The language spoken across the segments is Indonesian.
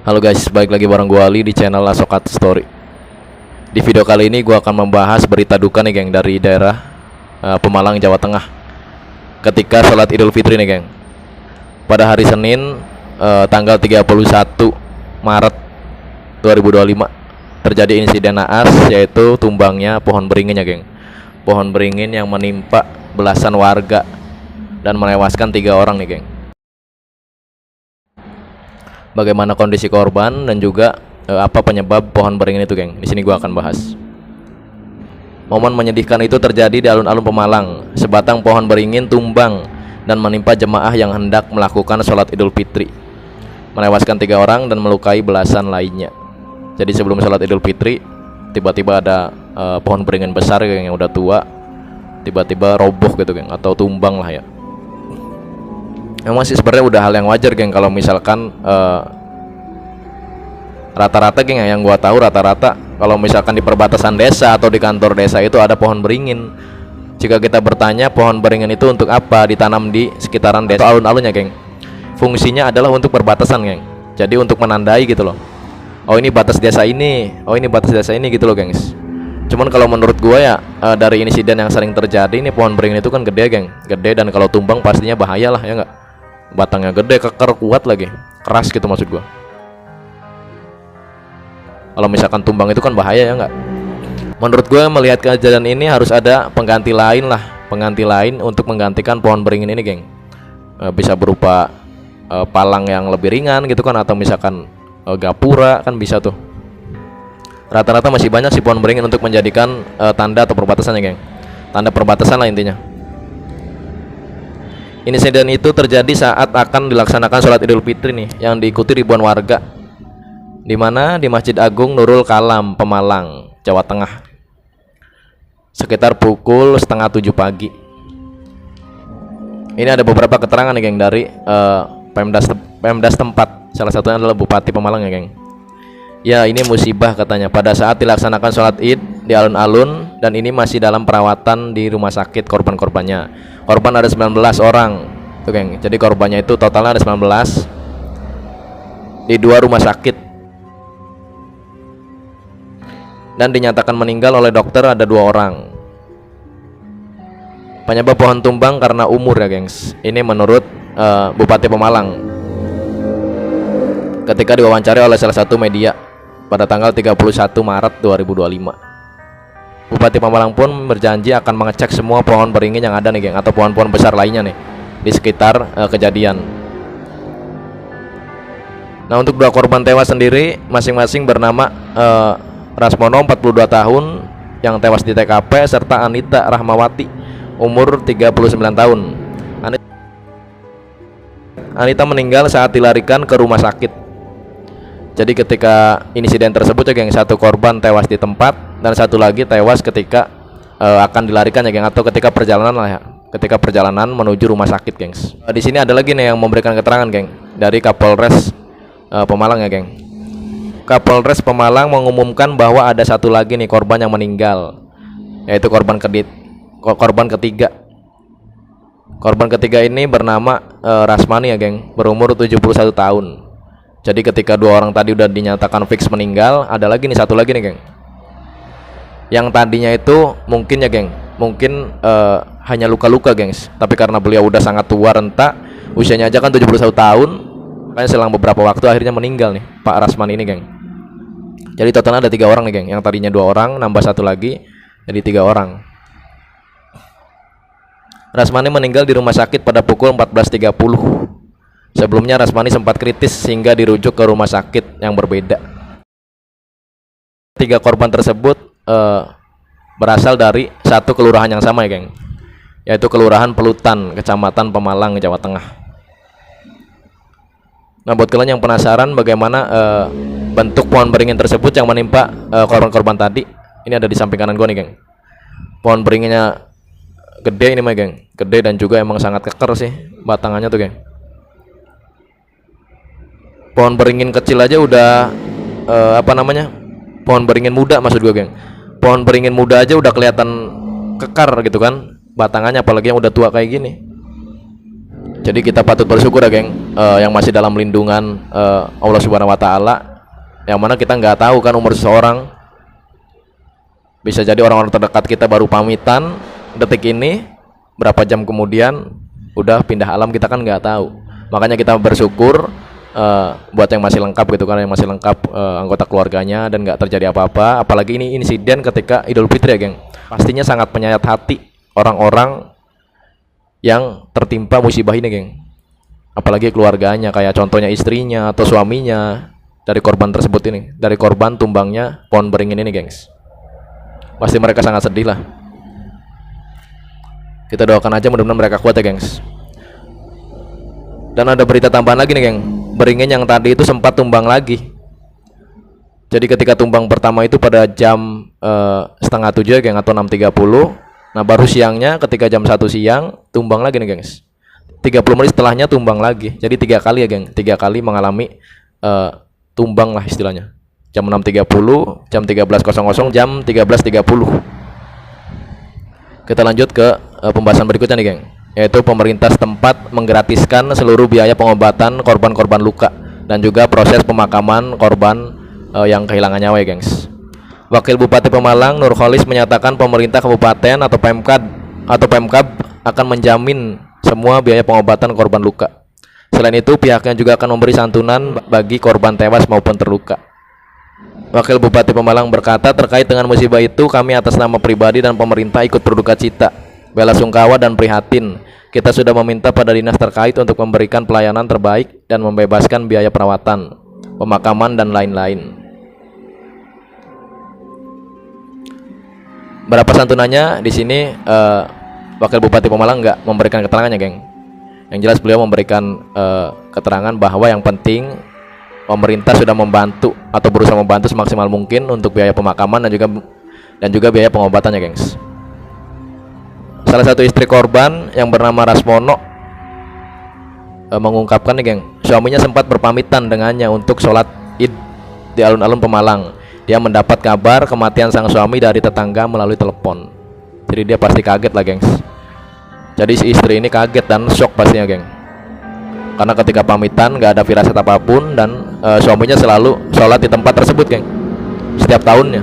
Halo guys, balik lagi bareng gua Ali di channel Asokat Story. Di video kali ini gua akan membahas berita duka nih geng dari daerah Pemalang, Jawa Tengah. Ketika sholat Idul Fitri nih geng, pada hari Senin tanggal 31 Maret 2025 terjadi insiden naas, yaitu tumbangnya pohon beringin ya geng. Pohon beringin yang menimpa belasan warga dan menewaskan 3 orang nih geng. Bagaimana kondisi korban dan juga apa penyebab pohon beringin itu geng, di sini gua akan bahas. Momen menyedihkan itu terjadi di alun-alun Pemalang. Sebatang pohon beringin tumbang dan menimpa jemaah yang hendak melakukan sholat Idul Fitri, menewaskan 3 orang dan melukai belasan lainnya. Jadi sebelum sholat Idul Fitri, tiba-tiba ada pohon beringin besar geng, yang udah tua tiba-tiba roboh gitu geng, atau tumbang lah ya. Memang sih sebenarnya udah hal yang wajar geng, kalau misalkan rata-rata geng, yang gua tahu rata-rata kalau misalkan di perbatasan desa atau di kantor desa itu ada pohon beringin. Jika kita bertanya pohon beringin itu untuk apa ditanam di sekitaran desa alun-alunnya geng, fungsinya adalah untuk perbatasan geng. Jadi untuk menandai gitu loh, oh ini batas desa ini, oh ini batas desa ini gitu loh gengs. Cuman kalau menurut gua ya, dari insiden yang sering terjadi ini, pohon beringin itu kan gede geng, gede, dan kalau tumbang pastinya bahaya lah ya nggak. Batangnya gede, keker, kuat lagi, keras gitu maksud gua. Kalau misalkan tumbang itu kan bahaya ya nggak. Menurut gua melihat kejadian ini harus ada pengganti lain lah, pengganti lain untuk menggantikan pohon beringin ini geng. Bisa berupa palang yang lebih ringan gitu kan, atau misalkan gapura kan bisa tuh. Rata-rata masih banyak sih pohon beringin untuk menjadikan tanda atau perbatasan ya geng, tanda perbatasan lah intinya. Insiden itu terjadi saat akan dilaksanakan sholat Idul Fitri nih, yang diikuti ribuan warga, di mana di Masjid Agung Nurul Kalam, Pemalang, Jawa Tengah, sekitar pukul 6:30 pagi. Ini ada beberapa keterangan nih geng dari Pemda setempat. Salah satunya adalah Bupati Pemalang ya geng. Ya, ini musibah katanya pada saat dilaksanakan sholat id di alun-alun, dan ini masih dalam perawatan di rumah sakit korban-korbannya. Korban ada 19 orang tuh geng. Jadi korbannya itu totalnya ada 19 di 2 rumah sakit, dan dinyatakan meninggal oleh dokter ada 2 orang. Penyebab pohon tumbang karena umur ya gengs. Ini menurut Bupati Pemalang ketika diwawancari oleh salah satu media pada tanggal 31 Maret 2025. Bupati Pemalang pun berjanji akan mengecek semua pohon beringin yang ada nih geng, atau pohon-pohon besar lainnya nih di sekitar kejadian. Nah, untuk 2 korban tewas sendiri masing-masing bernama Rasmono 42 tahun yang tewas di TKP, serta Anita Rahmawati umur 39 tahun. Anita meninggal saat dilarikan ke rumah sakit. Jadi ketika insiden tersebut ya geng, 1 korban tewas di tempat dan 1 lagi tewas ketika akan dilarikan ya geng, atau ketika perjalanan lah ya, ketika perjalanan menuju rumah sakit gengs. Di sini ada lagi nih yang memberikan keterangan geng dari Kapolres Pemalang ya geng. Kapolres Pemalang mengumumkan bahwa ada 1 lagi nih korban yang meninggal, yaitu korban ketiga. Korban ketiga ini bernama Rasmani ya geng, berumur 71 tahun. Jadi ketika 2 orang tadi udah dinyatakan fix meninggal, ada lagi nih 1 lagi nih geng, yang tadinya itu mungkin ya geng, mungkin hanya luka-luka gengs, tapi karena beliau udah sangat tua renta, usianya aja kan 71 tahun, makanya selang beberapa waktu akhirnya meninggal nih Pak Rasman ini geng. Jadi totalnya ada 3 orang nih geng, yang tadinya 2 orang nambah 1 lagi jadi 3 orang. Rasmani meninggal di rumah sakit pada pukul 14.30. Sebelumnya Rasmani sempat kritis sehingga dirujuk ke rumah sakit yang berbeda. 3 korban tersebut berasal dari 1 kelurahan yang sama ya geng, yaitu Kelurahan Pelutan, Kecamatan Pemalang, Jawa Tengah. Nah, buat kalian yang penasaran bagaimana bentuk pohon beringin tersebut yang menimpa korban-korban tadi, ini ada di samping kanan gua nih geng. Pohon beringinnya gede ini mah geng, gede dan juga emang sangat keker sih batangannya tuh geng. Pohon beringin kecil aja udah pohon beringin muda maksud gue geng. Pohon beringin muda aja udah kelihatan kekar gitu kan batangannya, apalagi yang udah tua kayak gini. Jadi kita patut bersyukur ya geng, yang masih dalam lindungan Allah Subhanahu Wa Taala, yang mana kita nggak tahu kan umur seseorang. Bisa jadi orang-orang terdekat kita baru pamitan detik ini, berapa jam kemudian udah pindah alam, kita kan nggak tahu. Makanya kita bersyukur buat yang masih lengkap gitu kan, yang masih lengkap anggota keluarganya dan nggak terjadi apa-apa. Apalagi ini insiden ketika Idul Fitri ya geng, pastinya sangat menyayat hati orang-orang yang tertimpa musibah ini geng. Apalagi keluarganya, kayak contohnya istrinya atau suaminya dari korban tersebut ini, dari korban tumbangnya pohon beringin ini gengs. Pasti mereka sangat sedih lah. Kita doakan aja mudah-mudahan mereka kuat ya gengs. Dan ada berita tambahan lagi nih geng, beringin yang tadi itu sempat tumbang lagi. Jadi ketika tumbang pertama itu pada jam 6:30 ya geng, atau 6:30. Nah baru siangnya ketika jam 1 siang tumbang lagi nih gengs. 30 menit setelahnya tumbang lagi. Jadi 3 kali ya geng, 3 kali mengalami tumbang lah istilahnya. Jam 6:30, jam 13.00, jam 13.30. Kita lanjut ke pembahasan berikutnya nih geng, yaitu pemerintah setempat menggratiskan seluruh biaya pengobatan korban-korban luka dan juga proses pemakaman korban yang kehilangan nyawa ya gengs. Wakil Bupati Pemalang Nurholis menyatakan pemerintah kabupaten atau Pemkab akan menjamin semua biaya pengobatan korban luka. Selain itu pihaknya juga akan memberi santunan bagi korban tewas maupun terluka. Wakil Bupati Pemalang berkata, terkait dengan musibah itu kami atas nama pribadi dan pemerintah ikut berduka cita, bela sungkawa dan prihatin. Kita sudah meminta pada dinas terkait untuk memberikan pelayanan terbaik dan membebaskan biaya perawatan, pemakaman dan lain-lain. Berapa santunannya di sini Wakil Bupati Pemalang nggak memberikan keterangannya geng. Yang jelas beliau memberikan keterangan bahwa yang penting pemerintah sudah membantu atau berusaha membantu semaksimal mungkin untuk biaya pemakaman dan juga biaya pengobatannya gengs. Salah satu istri korban yang bernama Rasmono mengungkapkan nih geng, suaminya sempat berpamitan dengannya untuk sholat id di alun-alun Pemalang. Dia mendapat kabar kematian sang suami dari tetangga melalui telepon. Jadi dia pasti kaget lah gengs. Jadi si istri ini kaget dan shock pastinya geng, karena ketika pamitan gak ada firasat apapun dan suaminya selalu sholat di tempat tersebut geng, setiap tahunnya.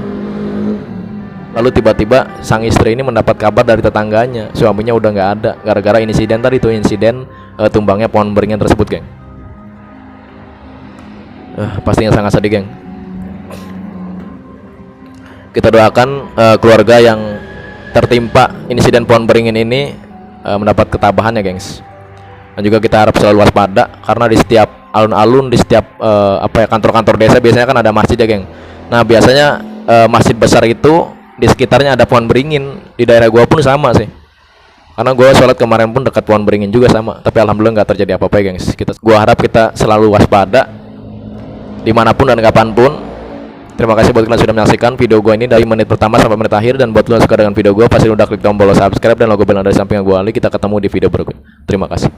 Lalu tiba-tiba sang istri ini mendapat kabar dari tetangganya suaminya udah gak ada, gara-gara insiden tadi, itu insiden tumbangnya pohon beringin tersebut geng. Pastinya sangat sedih geng. Kita doakan keluarga yang tertimpa insiden pohon beringin ini mendapat ketabahan ya gengs. Dan juga kita harap selalu waspada, karena di setiap alun-alun, di setiap kantor-kantor desa biasanya kan ada masjid ya geng. Nah biasanya masjid besar itu di sekitarnya ada pohon beringin. Di daerah gua pun sama sih, karena gua sholat kemarin pun dekat pohon beringin juga sama. Tapi alhamdulillah nggak terjadi apa-apa ya gengs. Gua harap kita selalu waspada dimanapun dan kapanpun. Terima kasih buat kalian sudah menyaksikan video gue ini dari menit pertama sampai menit akhir. Dan buat kalian yang suka dengan video gue, pasti udah klik tombol subscribe dan logo bel dari samping yang gue. Kita ketemu di video berikutnya. Terima kasih.